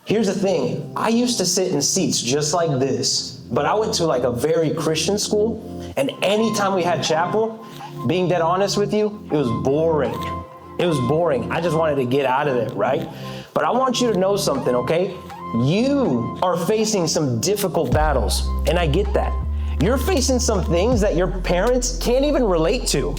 Here's the thing. I used to sit in seats just like this, but I went to like a very Christian school, and anytime we had chapel, being dead honest with you, it was boring. It was boring. I just wanted to get out of there, right? But I want you to know something, okay? You are facing some difficult battles, and I get that. You're facing some things that your parents can't even relate to,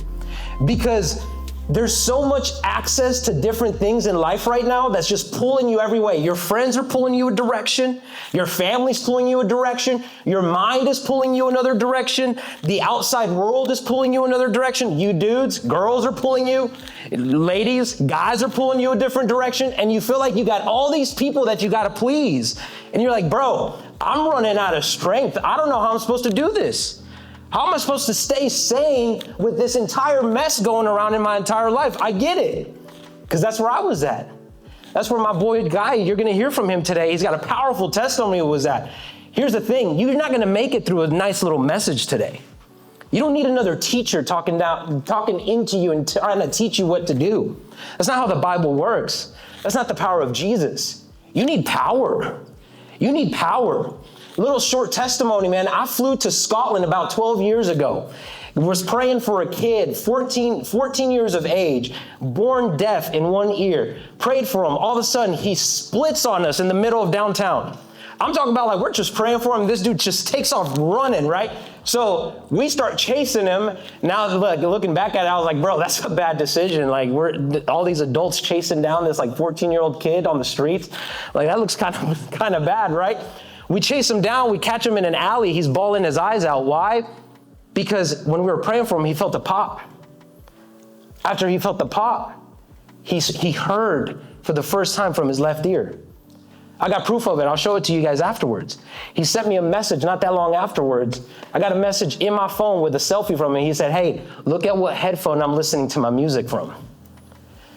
because there's so much access to different things in life right now that's just pulling you every way. Your friends are pulling you a direction. Your family's pulling you a direction. Your mind is pulling you another direction. The outside world is pulling you another direction. You dudes, girls are pulling you. Ladies, guys are pulling you a different direction. And you feel like you got all these people that you got to please. And you're like, bro, I'm running out of strength. I don't know how I'm supposed to do this. How am I supposed to stay sane with this entire mess going around in my entire life? I get it, because that's where I was at. That's where my boy Guy, you're going to hear from him today. He's got a powerful testimony was at. Here's the thing. You're not going to make it through a nice little message today. You don't need another teacher talking into you and trying to teach you what to do. That's not how the Bible works. That's not the power of Jesus. You need power. You need power. Little short testimony, man. I flew to Scotland about 12 years ago. Was praying for a kid, 14 years of age, born deaf in one ear. Prayed for him. All of a sudden, he splits on us in the middle of downtown. I'm talking about like we're just praying for him. This dude just takes off running, right? So we start chasing him. Now, like, looking back at it, I was like, bro, that's a bad decision. Like we're all these adults chasing down this like 14-year-old kid on the streets. Like that looks kind of bad, right? We chase him down, we catch him in an alley, he's bawling his eyes out. Why? Because when we were praying for him, he felt a pop. After he felt the pop, he heard for the first time from his left ear. I got proof of it, I'll show it to you guys afterwards. He sent me a message not that long afterwards. I got a message in my phone with a selfie from him. He said, hey, look at what headphone I'm listening to my music from.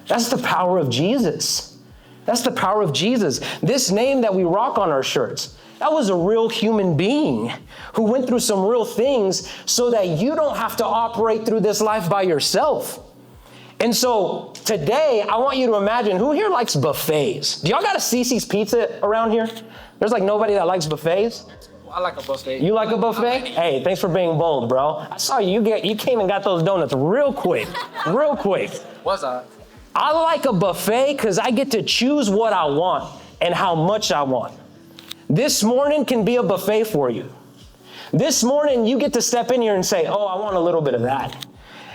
That's the power of Jesus. That's the power of Jesus. This name that we rock on our shirts, that was a real human being who went through some real things so that you don't have to operate through this life by yourself. And so today, I want you to imagine, who here likes buffets? Do y'all got a Cece's Pizza around here? There's like nobody that likes buffets? I like a buffet. You like a buffet? Hey, thanks for being bold, bro. I saw you came and got those donuts real quick, real quick. What's that? I like a buffet because I get to choose what I want and how much I want. This morning can be a buffet for you. This morning, you get to step in here and say, oh, I want a little bit of that.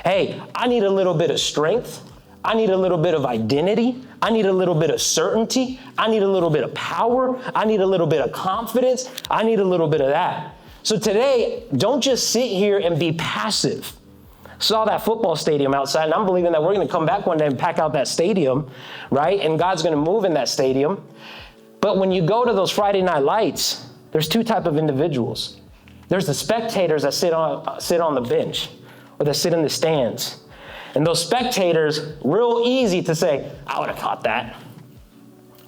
Hey, I need a little bit of strength. I need a little bit of identity. I need a little bit of certainty. I need a little bit of power. I need a little bit of confidence. I need a little bit of that. So today, don't just sit here and be passive. Saw that football stadium outside, and I'm believing that we're going to come back one day and pack out that stadium, right? And God's going to move in that stadium. But when you go to those Friday night lights, there's two types of individuals. There's the spectators that sit on the bench or that sit in the stands. And those spectators, real easy to say, I would have caught that.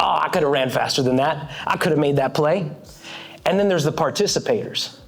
Oh, I could have ran faster than that. I could have made that play. And then there's the participators.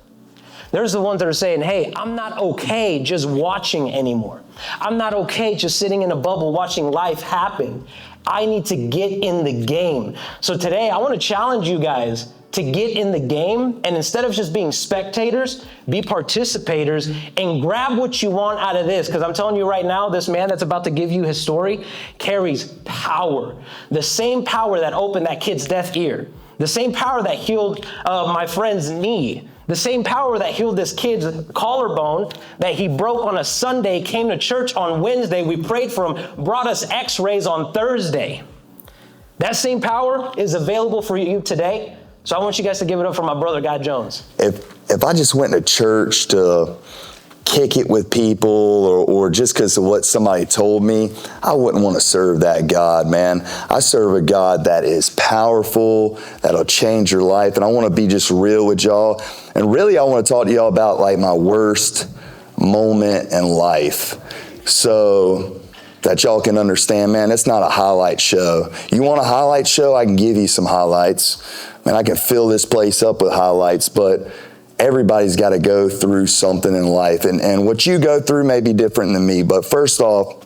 There's the ones that are saying, hey, I'm not okay just watching anymore. I'm not okay just sitting in a bubble watching life happen. I need to get in the game. So today, I want to challenge you guys to get in the game, and instead of just being spectators, be participators and grab what you want out of this. Because I'm telling you right now, this man that's about to give you his story carries power. The same power that opened that kid's deaf ear. The same power that healed my friend's knee. The same power that healed this kid's collarbone that he broke on a Sunday, came to church on Wednesday, we prayed for him, brought us x-rays on Thursday. That same power is available for you today. So I want you guys to give it up for my brother, Guy Jones. If I just went to church to kick it with people or just because of what somebody told me, I wouldn't want to serve that God, man. I serve a God that is powerful, that'll change your life. And I want to be just real with y'all. And really, I want to talk to y'all about like my worst moment in life. So that y'all can understand, man, it's not a highlight show. You want a highlight show? I can give you some highlights. Man, I can fill this place up with highlights, but everybody's got to go through something in life. And what you go through may be different than me. But first off,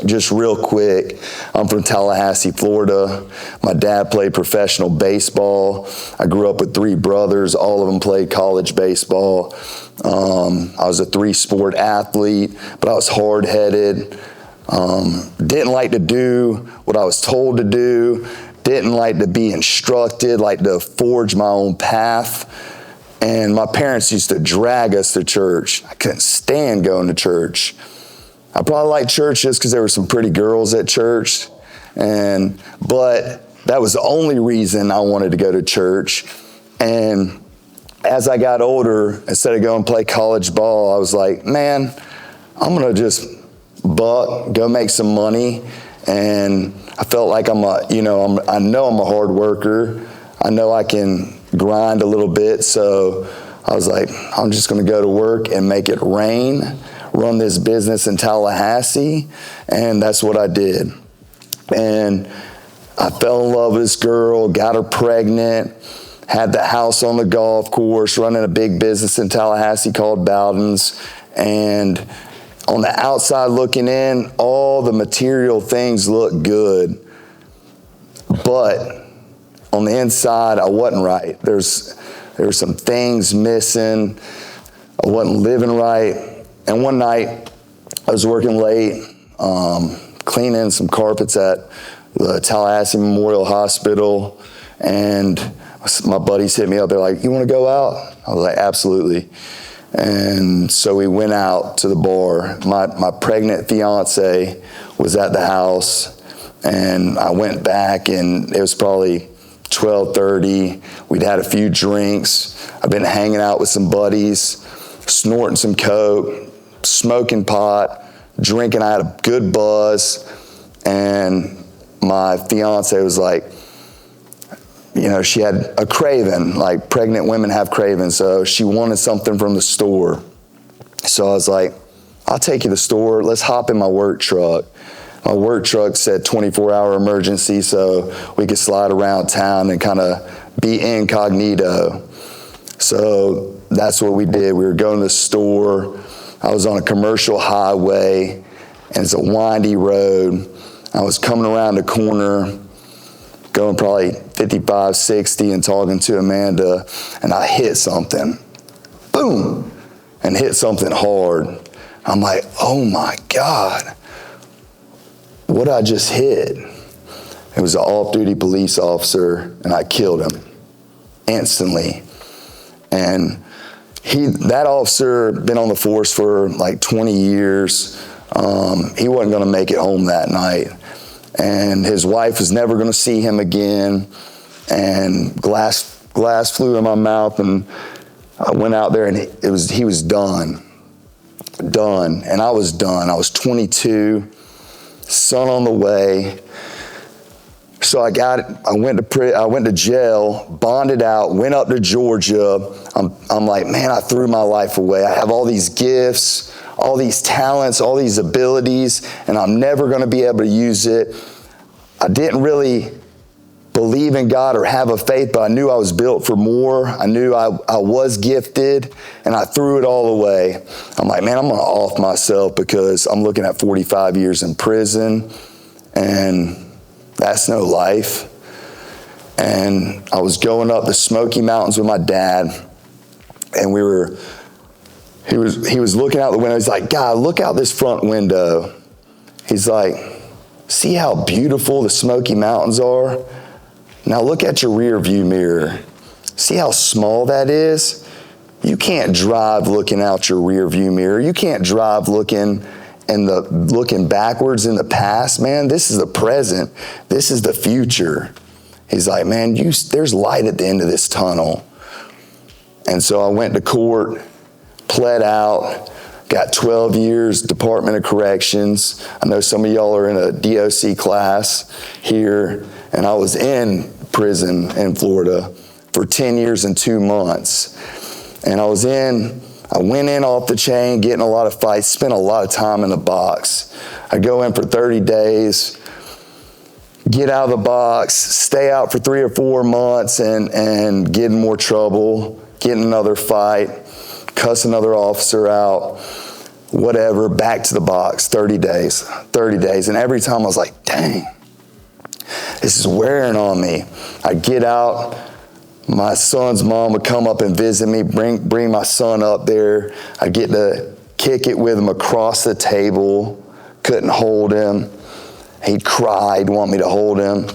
Just real quick, I'm from Tallahassee, Florida. My dad played professional baseball. I grew up with 3 brothers. All of them played college baseball. I was a 3-sport athlete, but I was hard-headed. Didn't like to do what I was told to do. Didn't like to be instructed, like to forge my own path. And my parents used to drag us to church. I couldn't stand going to church. I probably liked church just because there were some pretty girls at church, but that was the only reason I wanted to go to church. And as I got older, instead of going and play college ball, I was like, man, I'm gonna just go make some money. And I felt like I know I'm a hard worker. I know I can grind a little bit, so I was like, I'm just gonna go to work and make it rain. Run this business in Tallahassee, and that's what I did. And I fell in love with this girl, got her pregnant, had the house on the golf course, running a big business in Tallahassee called Bowden's. And on the outside looking in, all the material things looked good, but on the inside, I wasn't right. There were some things missing. I wasn't living right. And one night, I was working late, cleaning some carpets at the Tallahassee Memorial Hospital, and my buddies hit me up. They're like, you want to go out? I was like, absolutely. And so we went out to the bar. My pregnant fiance was at the house, and I went back, and it was probably 12:30. We'd had a few drinks. I've been hanging out with some buddies, snorting some coke, smoking pot, drinking. I had a good buzz, and my fiance was like, she had a craving, like pregnant women have cravings, so she wanted something from the store. So I was like, I'll take you to the store. Let's hop in my work truck. My work truck said 24-hour emergency, so we could slide around town and kind of be incognito. So that's what we did. We were going to the store. I was on a commercial highway, and it's a windy road. I was coming around the corner, going probably 55, 60, and talking to Amanda, and I hit something. Boom! And hit something hard. I'm like, oh my God, what I just hit? It was an off-duty police officer, and I killed him instantly. And that officer been on the force for like 20 years. He wasn't going to make it home that night, and his wife was never going to see him again. And glass flew in my mouth, and I went out there, and he was done, and I was done. I was 22, son on the way. So I went to jail, bonded out, went up to Georgia. I'm like, man, I threw my life away. I have all these gifts, all these talents, all these abilities, and I'm never going to be able to use it. I didn't really believe in God or have a faith, but I knew I was built for more. I knew I was gifted, and I threw it all away. I'm like, man, I'm going to off myself because I'm looking at 45 years in prison, and that's no life. And I was going up the Smoky Mountains with my dad, and he was looking out the window. He's like, God, look out this front window. He's like, see how beautiful the Smoky Mountains are? Now look at your rear view mirror. See how small that is? You can't drive looking out your rear view mirror. You can't drive looking backwards in the past, man. This is the present. This is the future. He's like, man, there's light at the end of this tunnel. And so I went to court, pled out, got 12 years, Department of Corrections. I know some of y'all are in a DOC class here, and I was in prison in Florida for 10 years and 2 months. And I went in off the chain, getting a lot of fights, spent a lot of time in the box. I go in for 30 days, get out of the box, stay out for 3 or 4 months, and get in more trouble, get in another fight, cuss another officer out, whatever, back to the box, 30 days. And every time I was like, dang, this is wearing on me. I'd get out, my son's mom would come up and visit me, bring my son up there. I'd get to kick it with him across the table, couldn't hold him. He'd cried, want me to hold him.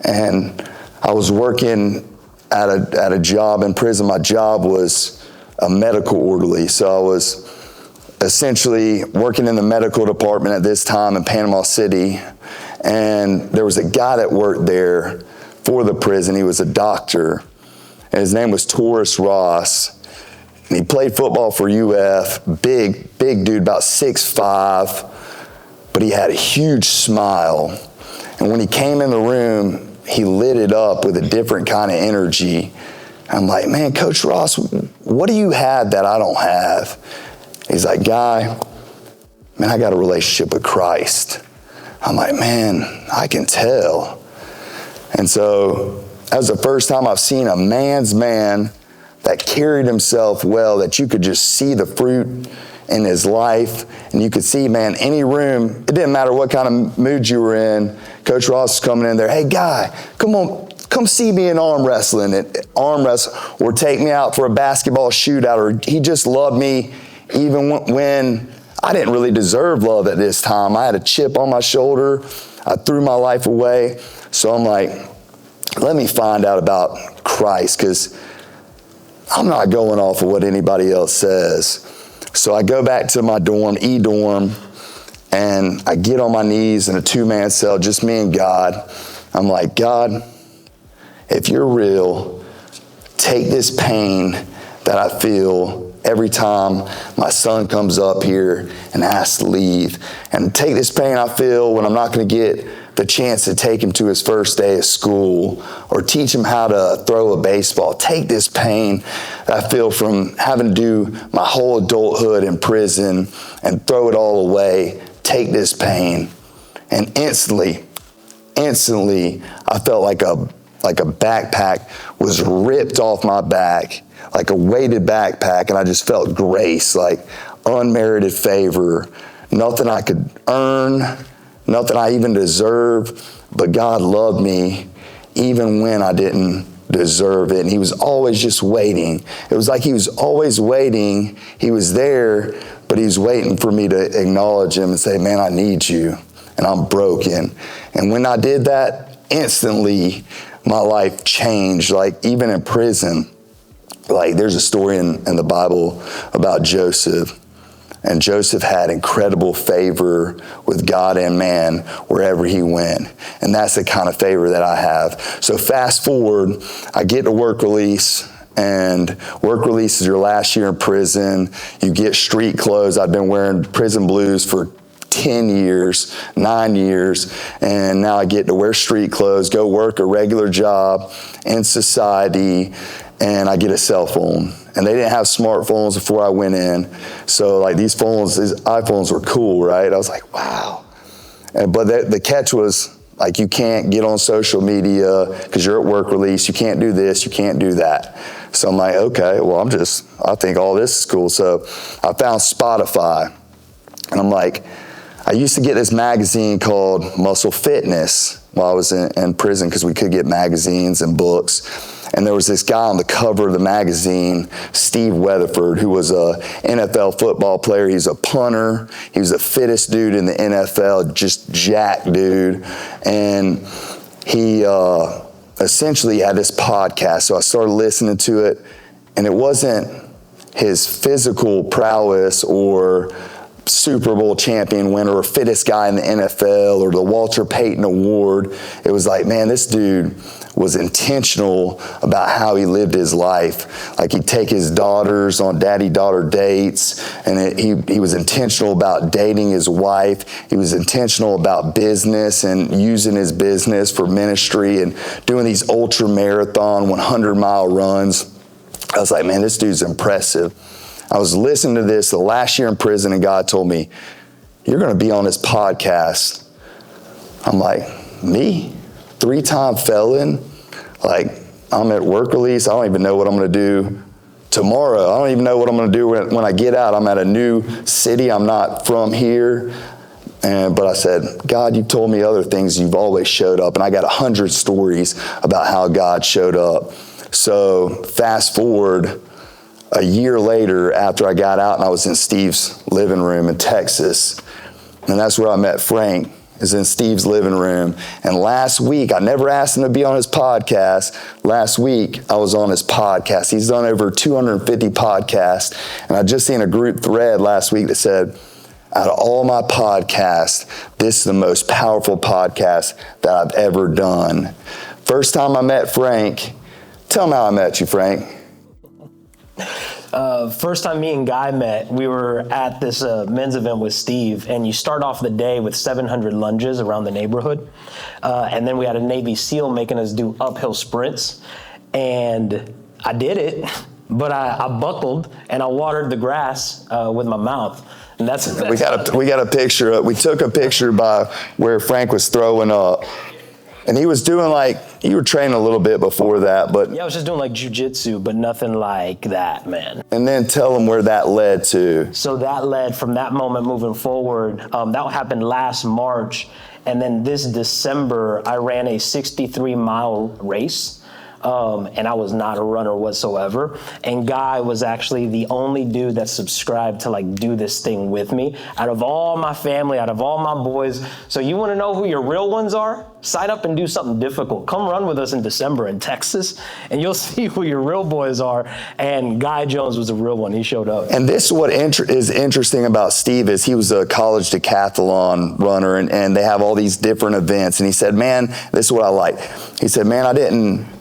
And I was working at a job in prison. My job was a medical orderly. So I was essentially working in the medical department at this time in Panama City. And there was a guy that worked there for the prison. He was a doctor. And his name was Taurus Ross. And he played football for UF. Big dude, about 6'5". But he had a huge smile. And when he came in the room, he lit it up with a different kind of energy. I'm like, man, Coach Ross, what do you have that I don't have? He's like, Guy, man, I got a relationship with Christ. I'm like, man, I can tell. And so that was the first time I've seen a man's man that carried himself well, that you could just see the fruit in his life. And you could see, man, any room, it didn't matter what kind of mood you were in, Coach Ross was coming in there, hey, Guy, come on, come see me in arm wrestling, or take me out for a basketball shootout, or he just loved me even when I didn't really deserve love at this time. I had a chip on my shoulder. I threw my life away. So I'm like, let me find out about Christ, because I'm not going off of what anybody else says. So I go back to my dorm, E-dorm, and I get on my knees in a 2-man cell, just me and God. I'm like, God, if you're real, take this pain that I feel every time my son comes up here and asks to leave, and take this pain I feel when I'm not going to get the chance to take him to his first day of school or teach him how to throw a baseball. Take this pain that I feel from having to do my whole adulthood in prison and throw it all away. Take this pain. And instantly, I felt like a backpack was ripped off my back, like a weighted backpack, and I just felt grace, like unmerited favor, nothing I could earn, nothing I even deserve, but God loved me even when I didn't deserve it. And he was always just waiting. It was like he was always waiting. He was there, but he was waiting for me to acknowledge him and say, man, I need you, and I'm broken. And when I did that, instantly my life changed. Like even in prison, like there's a story in the Bible about Joseph. And Joseph had incredible favor with God and man wherever he went. And that's the kind of favor that I have. So fast forward, I get to work release, and work release is your last year in prison. You get street clothes. I've been wearing prison blues for 10 years, 9 years, and now I get to wear street clothes, go work a regular job in society, and I get a cell phone. And they didn't have smartphones before I went in. So like these iPhones were cool, right? I was like, wow. But the catch was like, you can't get on social media because you're at work release. You can't do this, you can't do that. So I'm like, okay, well, I think all this is cool. So I found Spotify, and I'm like, I used to get this magazine called Muscle Fitness while I was in prison, because we could get magazines and books. And there was this guy on the cover of the magazine, Steve Weatherford, who was a NFL football player. He's a punter. He was the fittest dude in the NFL, just jacked dude. And he essentially had this podcast. So I started listening to it, and it wasn't his physical prowess or Super Bowl champion winner or fittest guy in the NFL or the Walter Payton Award. It was like, man, this dude was intentional about how he lived his life. Like he'd take his daughters on daddy-daughter dates, and he was intentional about dating his wife. He was intentional about business and using his business for ministry and doing these ultra-marathon 100-mile runs. I was like, man, this dude's impressive. I was listening to this the last year in prison, and God told me, you're going to be on this podcast. I'm like, me? 3-time felon? Like, I'm at work release. I don't even know what I'm going to do tomorrow, I don't even know what I'm going to do when I get out. I'm at a new city. I'm not from here. But I said, God, you've told me other things. You've always showed up. And I got 100 stories about how God showed up. So fast forward a year later, after I got out and I was in Steve's living room in Texas. And that's where I met Frank, is in Steve's living room. And last week, I never asked him to be on his podcast. Last week, I was on his podcast. He's done over 250 podcasts. And I just seen a group thread last week that said, out of all my podcasts, this is the most powerful podcast that I've ever done. First time I met Frank, tell me how I met you, Frank. First time me and Guy met, we were at this men's event with Steve, and you start off the day with 700 lunges around the neighborhood. And then we had a Navy SEAL making us do uphill sprints. And I did it, but I buckled and I watered the grass with my mouth. And that's we got a picture. We took a picture by where Frank was throwing up. And he was doing you were training a little bit before that, but... Yeah, I was just doing jiu-jitsu, but nothing like that, man. And then tell them where that led to. So that led from that moment moving forward. That happened last March. And then this December, I ran a 63-mile race. And I was not a runner whatsoever. And Guy was actually the only dude that subscribed to do this thing with me out of all my family, out of all my boys. So you want to know who your real ones are? Sign up and do something difficult. Come run with us in December in Texas, and you'll see who your real boys are. And Guy Jones was a real one. He showed up. And this is what is interesting about Steve is he was a college decathlon runner, and they have all these different events. And he said, man, this is what I like. He said, man, I didn't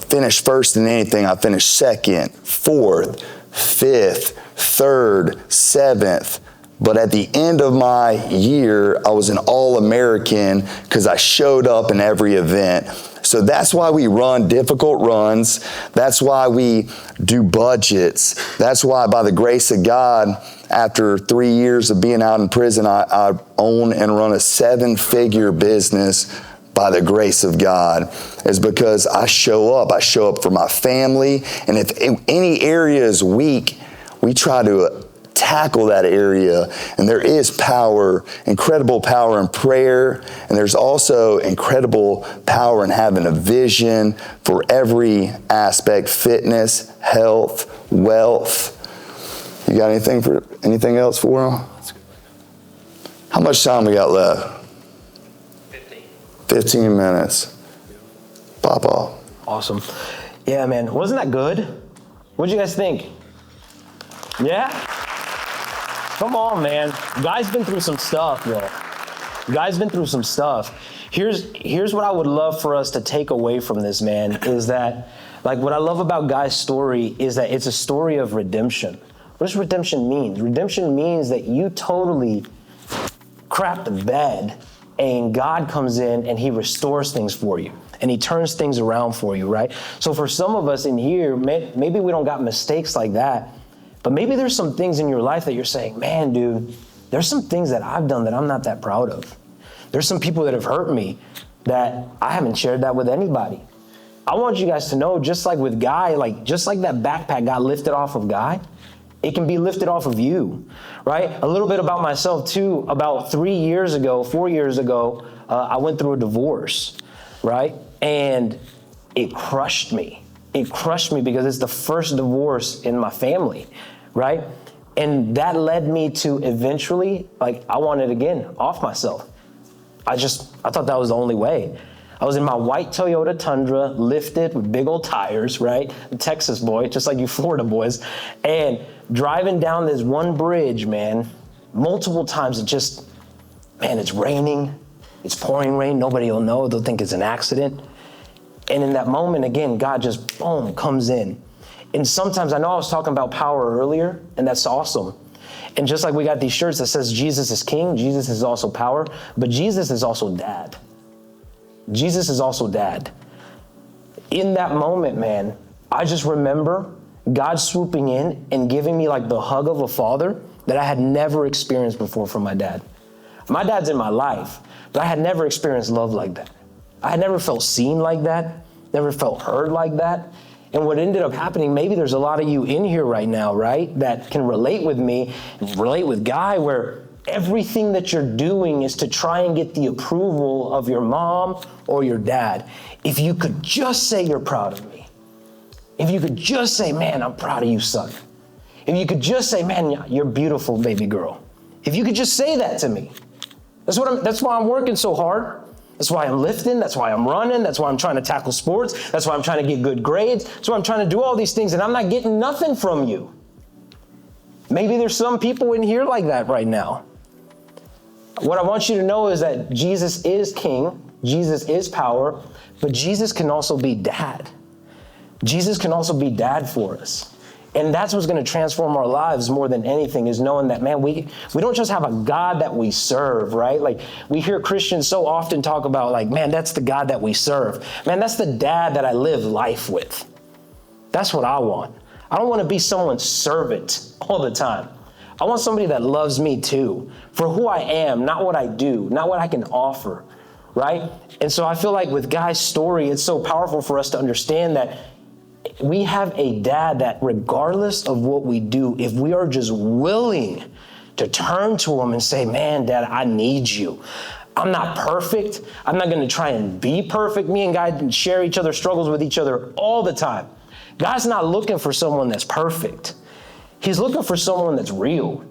finish first in anything. I finished second, fourth, fifth, third, seventh. But at the end of my year, I was an All-American because I showed up in every event. So that's why we run difficult runs. That's why we do budgets. That's why, by the grace of God, after 3 years of being out in prison, I own and run a 7-figure business by the grace of God, is because I show up. I show up for my family. And if any area is weak, we try to tackle that area. And there is power, incredible power in prayer. And there's also incredible power in having a vision for every aspect: fitness, health, wealth. You got anything else for them? How much time we got left? 15 minutes. Pop off. Awesome. Yeah, man. Wasn't that good? What'd you guys think? Yeah? Come on, man. Guy's been through some stuff, yo. Guy's been through some stuff. Here's what I would love for us to take away from this, man, is that, what I love about Guy's story is that it's a story of redemption. What does redemption mean? Redemption means that you totally crapped the bed, and God comes in and he restores things for you, and he turns things around for you, right? So for some of us in here, maybe we don't got mistakes like that, but maybe there's some things in your life that you're saying, man, dude, there's some things that I've done that I'm not that proud of. There's some people that have hurt me that I haven't shared that with anybody. I want you guys to know, just like with Guy, just like that backpack got lifted off of Guy, it can be lifted off of you, right? A little bit about myself too. About 4 years ago, I went through a divorce, right? And it crushed me. It crushed me because it's the first divorce in my family, right? And that led me to eventually, I wanted again off myself. I thought that was the only way. I was in my white Toyota Tundra, lifted with big old tires, right? A Texas boy, just like you Florida boys. And driving down this one bridge, man, multiple times, it's raining. It's pouring rain. Nobody will know. They'll think it's an accident. And in that moment, again, God just, boom, comes in. And sometimes, I know I was talking about power earlier, and that's awesome. And just like we got these shirts that says Jesus is King, Jesus is also power, but Jesus is also Dad. Jesus is also Dad. In that moment, man, I just remember God swooping in and giving me the hug of a father that I had never experienced before from my dad. My dad's in my life, but I had never experienced love like that. I had never felt seen like that, never felt heard like that. And what ended up happening, maybe there's a lot of you in here right now, right, that can relate with me, relate with Guy, where everything that you're doing is to try and get the approval of your mom or your dad. If you could just say you're proud of me. If you could just say, man, I'm proud of you, son. If you could just say, man, you're beautiful, baby girl. If you could just say that to me. That's why I'm working so hard. That's why I'm lifting. That's why I'm running. That's why I'm trying to tackle sports. That's why I'm trying to get good grades. That's why I'm trying to do all these things, and I'm not getting nothing from you. Maybe there's some people in here like that right now. What I want you to know is that Jesus is King. Jesus is power, but Jesus can also be dad. Jesus can also be dad for us. And that's what's going to transform our lives more than anything, is knowing that, man, we don't just have a God that we serve, right? Like, we hear Christians so often talk about, like, man, that's the God that we serve. Man, that's the dad that I live life with. That's what I want. I don't want to be someone's servant all the time. I want somebody that loves me too, for who I am, not what I do, not what I can offer, right? And so I feel like with Guy's story, it's so powerful for us to understand that we have a dad that, regardless of what we do, if we are just willing to turn to him and say, man, Dad, I need you. I'm not perfect. I'm not going to try and be perfect. Me and Guy share each other's struggles with each other all the time. God's not looking for someone that's perfect. He's looking for someone that's real.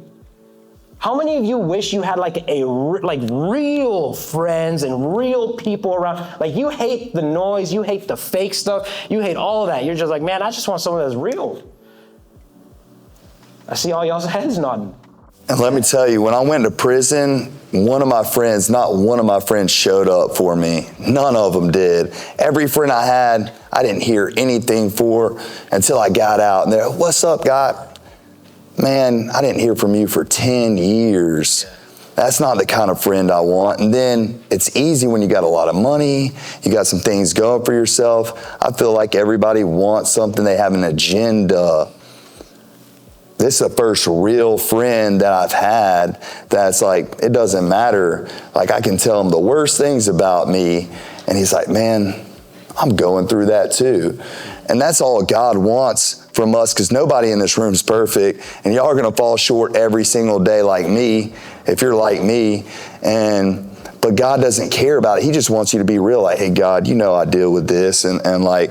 How many of you wish you had like real friends and real people around? Like, you hate the noise, you hate the fake stuff, you hate all of that. You're just like, man, I just want someone that's real. I see all y'all's heads nodding. And let me tell you, when I went to prison, not one of my friends showed up for me. None of them did. Every friend I had, I didn't hear anything for until I got out. And they're, what's up, God? Man, I didn't hear from you for 10 years. That's not the kind of friend I want. And then it's easy when you got a lot of money, you got some things going for yourself. I feel like everybody wants something, they have an agenda. This is the first real friend that I've had that's like, it doesn't matter. Like, I can tell him the worst things about me, and he's like, man, I'm going through that too. And that's all God wants from us, because nobody in this room is perfect, and y'all are going to fall short every single day like me, if you're like me. But God doesn't care about it. He just wants you to be real. Like, hey, God, you know I deal with this, and like,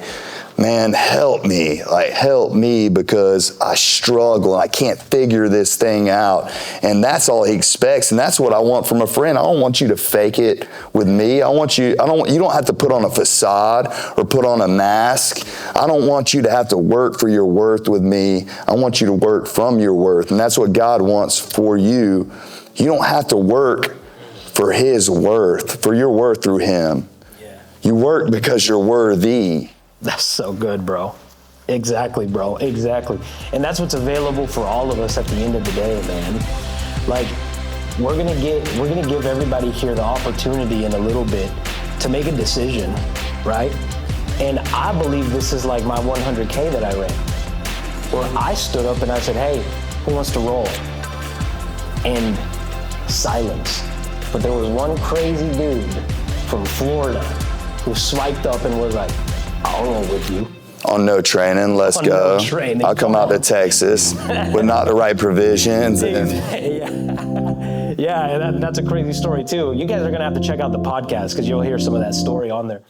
man, help me because I struggle and I can't figure this thing out. And that's all he expects. And that's what I want from a friend. I don't want you to fake it with me. You don't have to put on a facade or put on a mask. I don't want you to have to work for your worth with me. I want you to work from your worth. And that's what God wants for you. You don't have to work for his worth, for your worth through him. Yeah. You work because you're worthy. That's so good, bro. Exactly, bro. Exactly. And that's what's available for all of us at the end of the day, man. Like, we're gonna give everybody here the opportunity in a little bit to make a decision, right? And I believe this is like my 100K that I ran, where I stood up and I said, hey, who wants to roll? And silence. But there was one crazy dude from Florida who swiped up and was like, I'll roll with you. On no training, let's go. No I'll come out to Texas with not the right provisions. Yeah, that's a crazy story too. You guys are gonna have to check out the podcast because you'll hear some of that story on there.